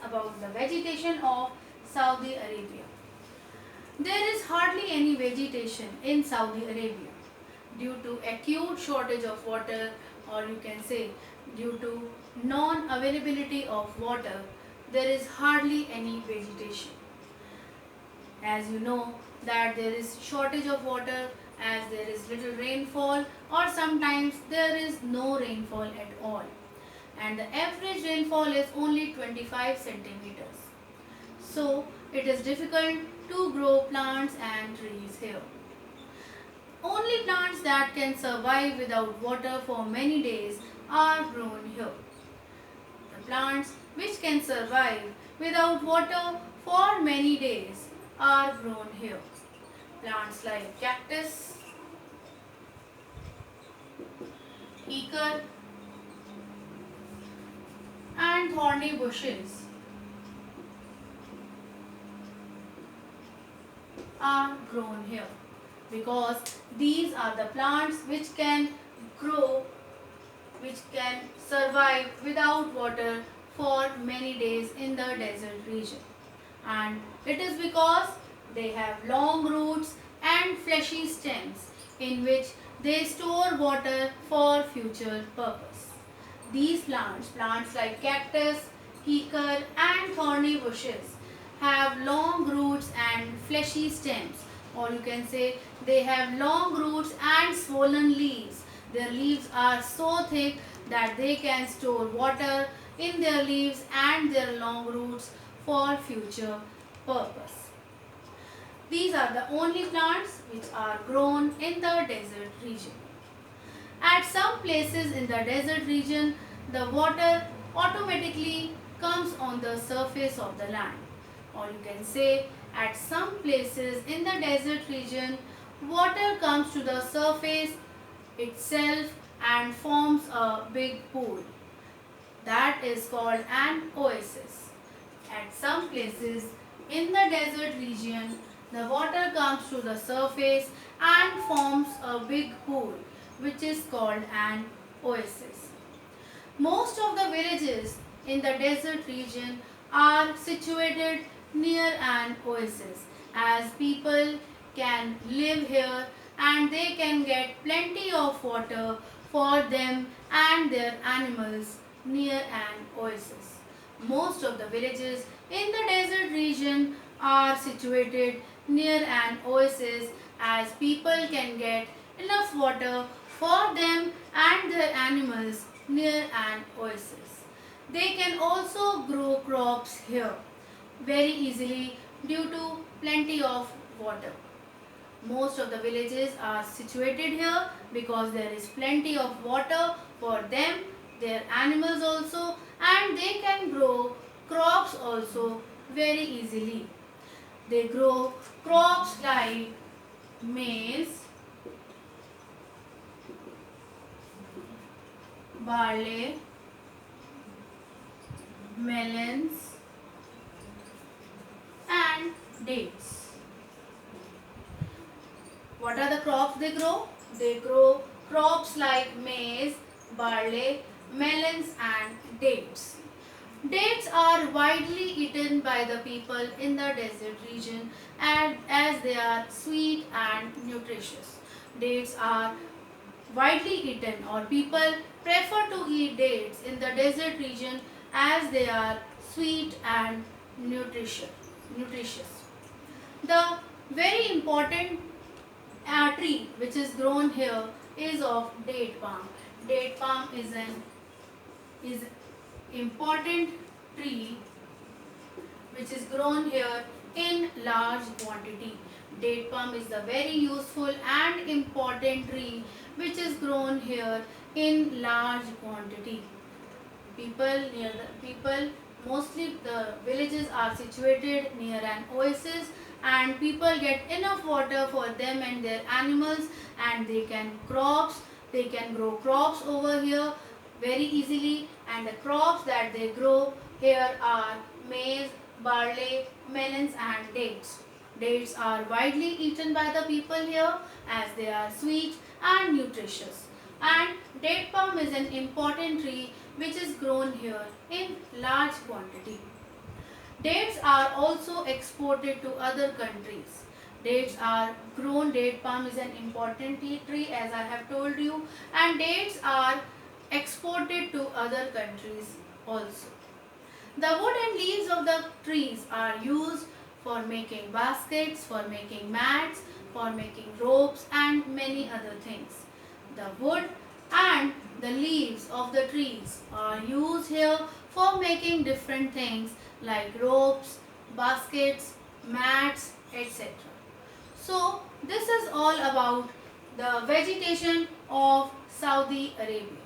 about the vegetation of Saudi Arabia. There is hardly any vegetation in Saudi Arabia due to acute shortage of water, or you can say due to non-availability of water. There is hardly any vegetation. As you know that there is shortage of water as there is little rainfall, or sometimes there is no rainfall at all, and the average rainfall is only 25 centimeters. So it is difficult to grow plants and trees here. Only plants that can survive without water for many days are grown here. The plants which can survive without water for many days are grown here. Plants like cactus, hikar and thorny bushes are grown here because these are the plants which can grow, which can survive without water for many days in the desert region. And it is because they have long roots and fleshy stems in which they store water for future purpose. These plants like cactus, hikar and thorny bushes have long roots and fleshy stems, or you can say they have long roots and swollen leaves. Their leaves are so thick that they can store water in their leaves and their long roots for future purpose. These are the only plants which are grown in the desert region. At some places in the desert region, the water automatically comes on the surface of the land. Or you can say, at some places in the desert region, water comes to the surface itself and forms a big pool. That is called an oasis. At some places in the desert region, the water comes to the surface and forms a big pool, which is called an oasis. Most of the villages in the desert region are situated near an oasis, as people can live here and they can get plenty of water for them and their animals near an oasis. Most of the villages in the desert region are situated near an oasis, as people can get enough water for them and their animals near an oasis. They can also grow crops here very easily due to plenty of water. Most of the villages are situated here because there is plenty of water for them, their animals also, and they can grow crops also very easily. They grow crops like maize, barley, melons and dates. What are the crops they grow? They grow crops like maize, barley, melons and dates. Dates are widely eaten by the people in the desert region as they are sweet and nutritious. Dates are widely eaten, or people prefer to eat dates in the desert region as they are sweet and nutritious. The very important tree which is grown here is of date palm. Date palm is important tree which is grown here in large quantity. Date palm is the very useful and important tree which is grown here in large quantity. Mostly the villages are situated near an oasis, and people get enough water for them and their animals, and they can grow crops over here very easily, and the crops that they grow here are maize, barley, melons and dates. Dates are widely eaten by the people here as they are sweet and nutritious. And date palm is an important tree which is grown here in large quantity. Dates are also exported to other countries. Dates are grown. Date palm is an important tree, as I have told you, and dates are exported to other countries also. The wood and leaves of the trees are used for making baskets, for making mats, for making ropes and many other things. The wood and the leaves of the trees are used here for making different things like ropes, baskets, mats, etc. So this is all about the vegetation of Saudi Arabia.